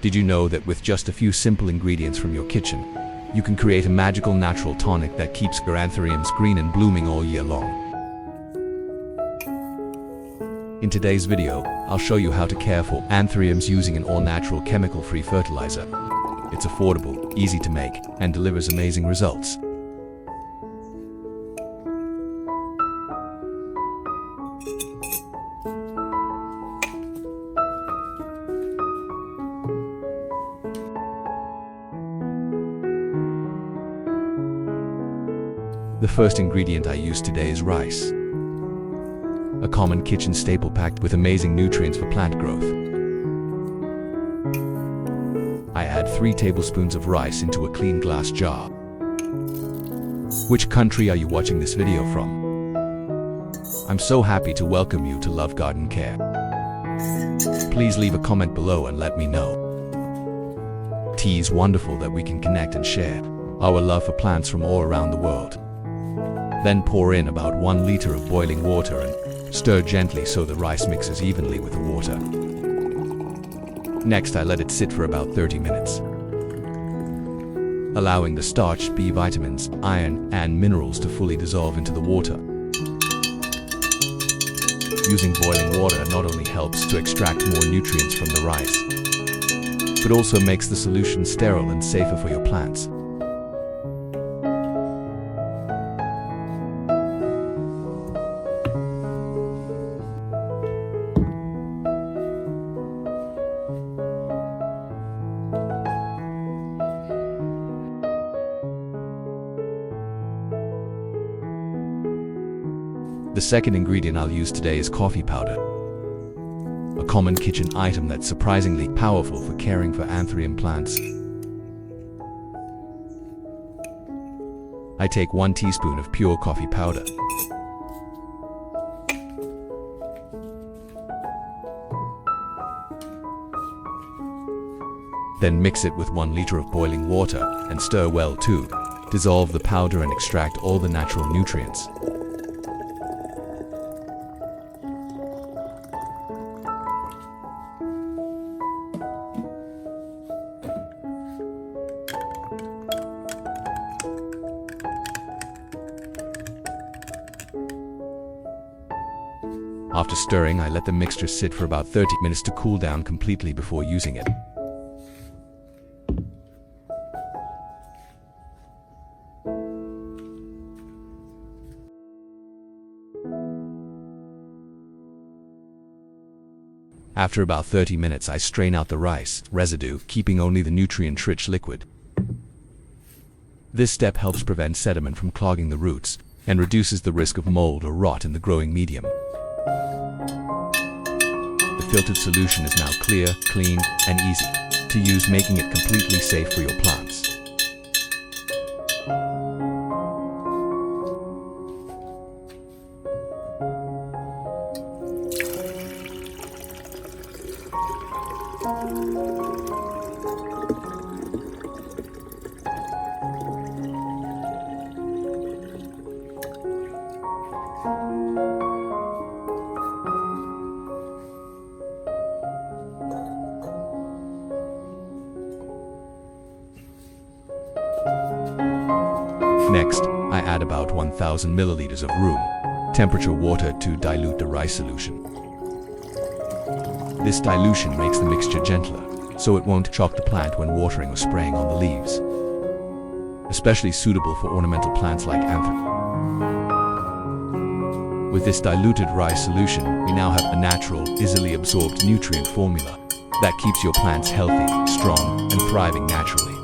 Did you know that with just a few simple ingredients from your kitchen, you can create a magical natural tonic that keeps your anthuriums green and blooming all year long? In today's video, I'll show you how to care for anthuriums using an all-natural chemical-free fertilizer. It's affordable, easy to make, and delivers amazing results. The first ingredient I use today is rice, a common kitchen staple packed with amazing nutrients for plant growth. I add 3 tablespoons of rice into a clean glass jar. Which country are you watching this video from? I'm so happy to welcome you to Love Garden Care. Please leave a comment below and let me know. It's wonderful that we can connect and share our love for plants from all around the world. Then pour in about 1 liter of boiling water and stir gently so the rice mixes evenly with the water. Next, I let it sit for about 30 minutes, allowing the starch, B vitamins, iron, and minerals to fully dissolve into the water. Using boiling water not only helps to extract more nutrients from the rice, but also makes the solution sterile and safer for your plants. The second ingredient I'll use today is coffee powder, a common kitchen item that's surprisingly powerful for caring for anthurium plants. I take 1 teaspoon of pure coffee powder, then mix it with 1 liter of boiling water and stir well to dissolve the powder and extract all the natural nutrients. After stirring, I let the mixture sit for about 30 minutes to cool down completely before using it. After about 30 minutes, I strain out the rice residue, keeping only the nutrient-rich liquid. This step helps prevent sediment from clogging the roots and reduces the risk of mold or rot in the growing medium. The filtered solution is now clear, clean, and easy to use, making it completely safe for your plants. Next, I add about 1,000 milliliters of room temperature water to dilute the rice solution. This dilution makes the mixture gentler, so it won't shock the plant when watering or spraying on the leaves. Especially suitable for ornamental plants like Anthurium. With this diluted rice solution, we now have a natural, easily absorbed nutrient formula that keeps your plants healthy, strong, and thriving naturally.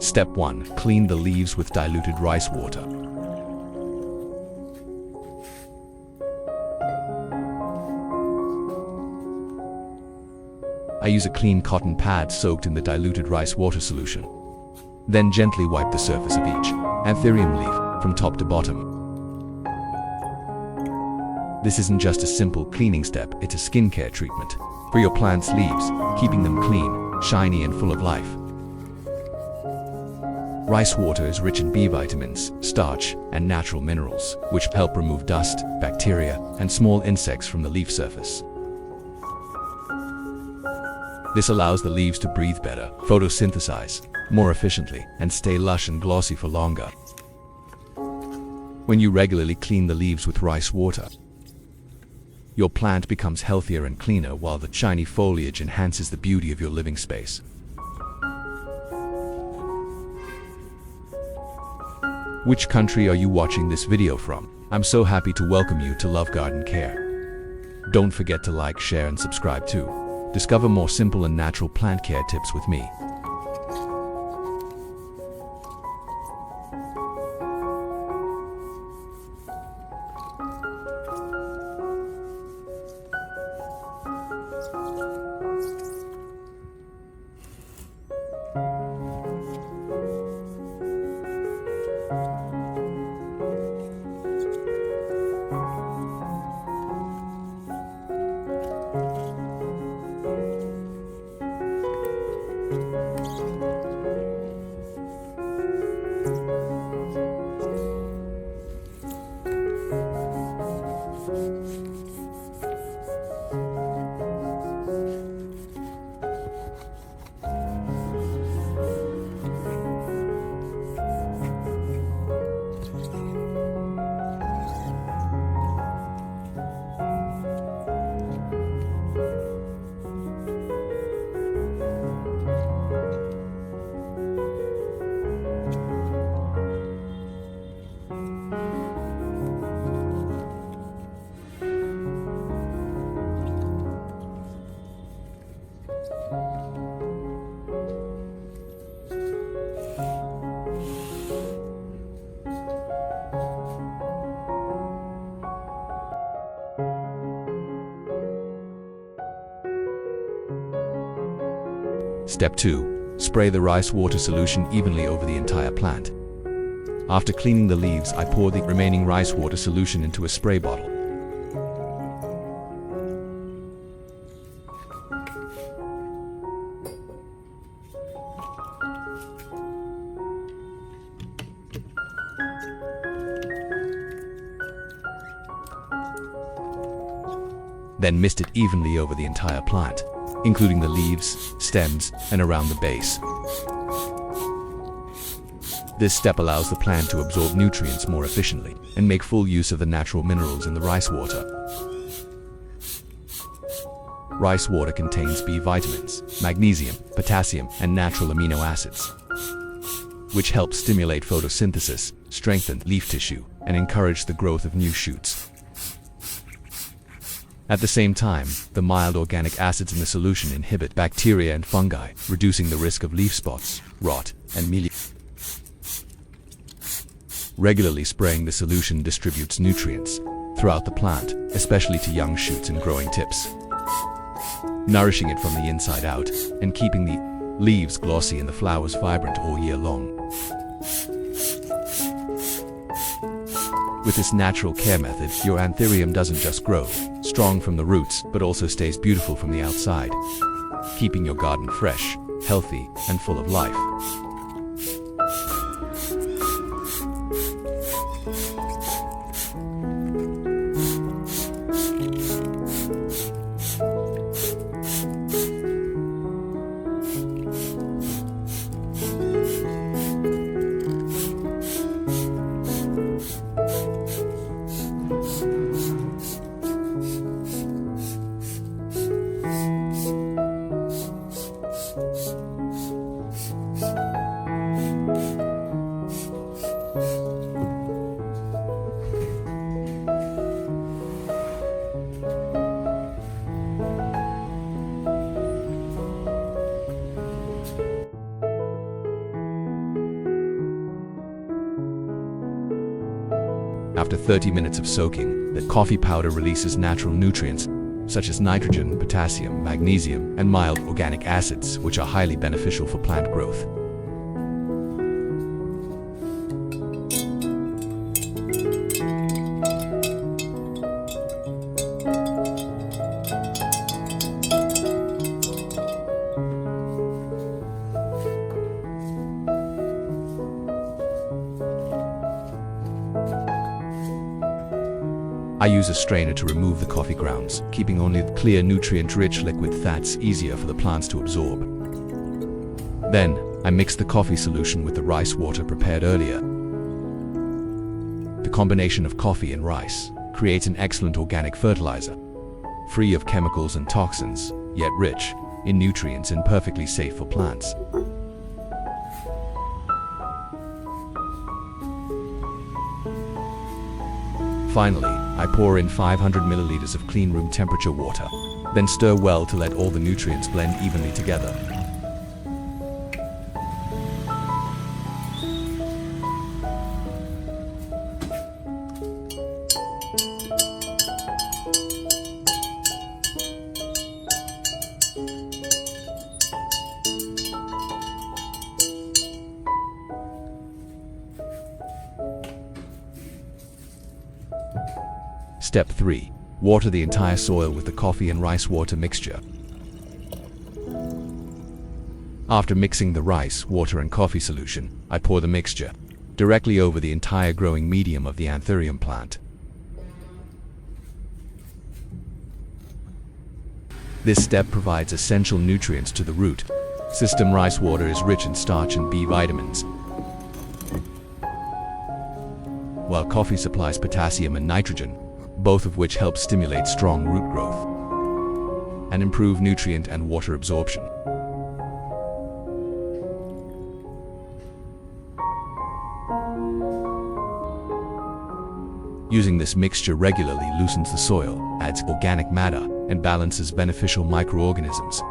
Step 1. Clean the leaves with diluted rice water. I use a clean cotton pad soaked in the diluted rice water solution. Then gently wipe the surface of each Anthurium leaf from top to bottom. This isn't just a simple cleaning step, it's a skincare treatment for your plant's leaves, keeping them clean, shiny, and full of life. Rice water is rich in B vitamins, starch, and natural minerals, which help remove dust, bacteria, and small insects from the leaf surface. This allows the leaves to breathe better, photosynthesize more efficiently, and stay lush and glossy for longer. When you regularly clean the leaves with rice water, your plant becomes healthier and cleaner, while the shiny foliage enhances the beauty of your living space. Which country are you watching this video from? I'm so happy to welcome you to Love Garden Care. Don't forget to like, share, and subscribe too. Discover more simple and natural plant care tips with me. Step 2. Spray the rice water solution evenly over the entire plant. After cleaning the leaves, I pour the remaining rice water solution into a spray bottle. Then mist it evenly over the entire plant, including the leaves, stems, and around the base. This step allows the plant to absorb nutrients more efficiently and make full use of the natural minerals in the rice water. Rice water contains B vitamins, magnesium, potassium, and natural amino acids, which help stimulate photosynthesis, strengthen leaf tissue, and encourage the growth of new shoots. At the same time, the mild organic acids in the solution inhibit bacteria and fungi, reducing the risk of leaf spots, rot, and mildew. Regularly spraying the solution distributes nutrients throughout the plant, especially to young shoots and growing tips, nourishing it from the inside out and keeping the leaves glossy and the flowers vibrant all year long. With this natural care method, your Anthurium doesn't just grow strong from the roots, but also stays beautiful from the outside, keeping your garden fresh, healthy, and full of life. After 30 minutes of soaking, the coffee powder releases natural nutrients such as nitrogen, potassium, magnesium, and mild organic acids, which are highly beneficial for plant growth. I use a strainer to remove the coffee grounds, keeping only the clear, nutrient-rich liquid that's easier for the plants to absorb. Then, I mix the coffee solution with the rice water prepared earlier. The combination of coffee and rice creates an excellent organic fertilizer, free of chemicals and toxins, yet rich in nutrients and perfectly safe for plants. Finally, I pour in 500 milliliters of clean room temperature water, then stir well to let all the nutrients blend evenly together. Step 3. Water the entire soil with the coffee and rice water mixture. After mixing the rice, water and coffee solution, I pour the mixture directly over the entire growing medium of the Anthurium plant. This step provides essential nutrients to the root system. Rice water is rich in starch and B vitamins, while coffee supplies potassium and nitrogen, both of which help stimulate strong root growth and improve nutrient and water absorption. Using this mixture regularly loosens the soil, adds organic matter, and balances beneficial microorganisms,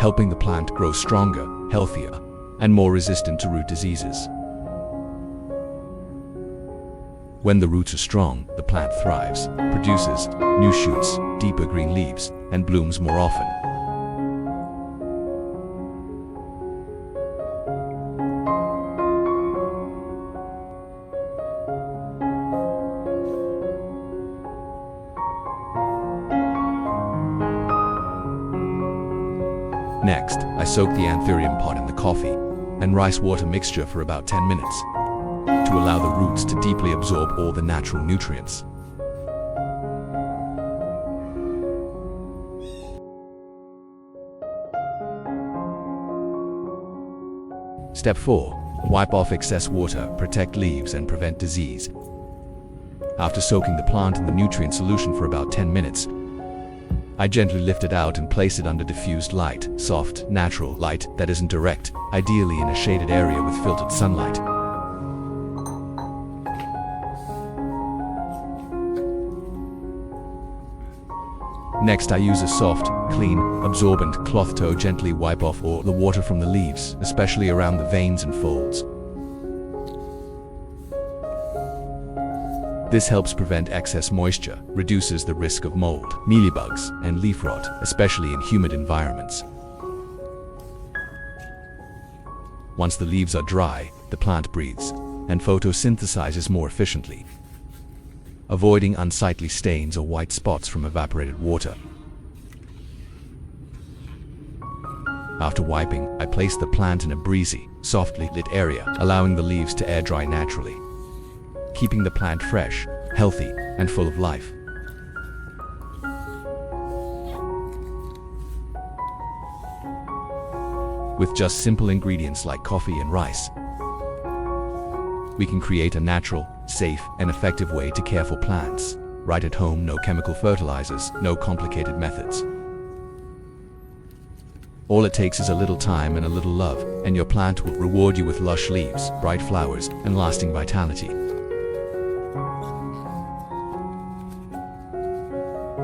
helping the plant grow stronger, healthier, and more resistant to root diseases. When the roots are strong, the plant thrives, produces new shoots, deeper green leaves, and blooms more often. Next, I soak the Anthurium pot in the coffee and rice water mixture for about 10 minutes. To allow the roots to deeply absorb all the natural nutrients. Step 4. Wipe off excess water, protect leaves, and prevent disease. After soaking the plant in the nutrient solution for about 10 minutes, I gently lift it out and place it under diffused light, soft, natural light that isn't direct, ideally in a shaded area with filtered sunlight. Next, I use a soft, clean, absorbent cloth to gently wipe off all the water from the leaves, especially around the veins and folds. This helps prevent excess moisture, reduces the risk of mold, mealybugs, and leaf rot, especially in humid environments. Once the leaves are dry, the plant breathes and photosynthesizes more efficiently, avoiding unsightly stains or white spots from evaporated water. After wiping, I place the plant in a breezy, softly lit area, allowing the leaves to air dry naturally, keeping the plant fresh, healthy, and full of life. With just simple ingredients like coffee and rice, we can create a natural, safe, and effective way to care for plants. Right at home, no chemical fertilizers, no complicated methods. All it takes is a little time and a little love, and your plant will reward you with lush leaves, bright flowers, and lasting vitality.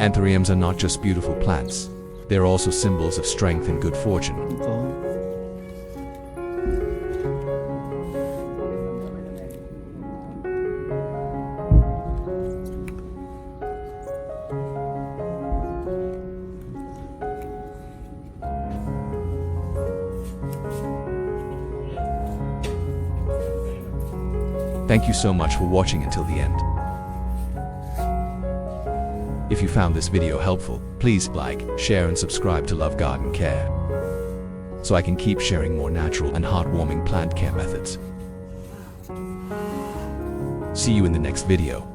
Anthuriums are not just beautiful plants, they're also symbols of strength and good fortune. Thank you so much for watching until the end. If you found this video helpful, please like, share, and subscribe to Love Garden Care, so I can keep sharing more natural and heartwarming plant care methods. See you in the next video.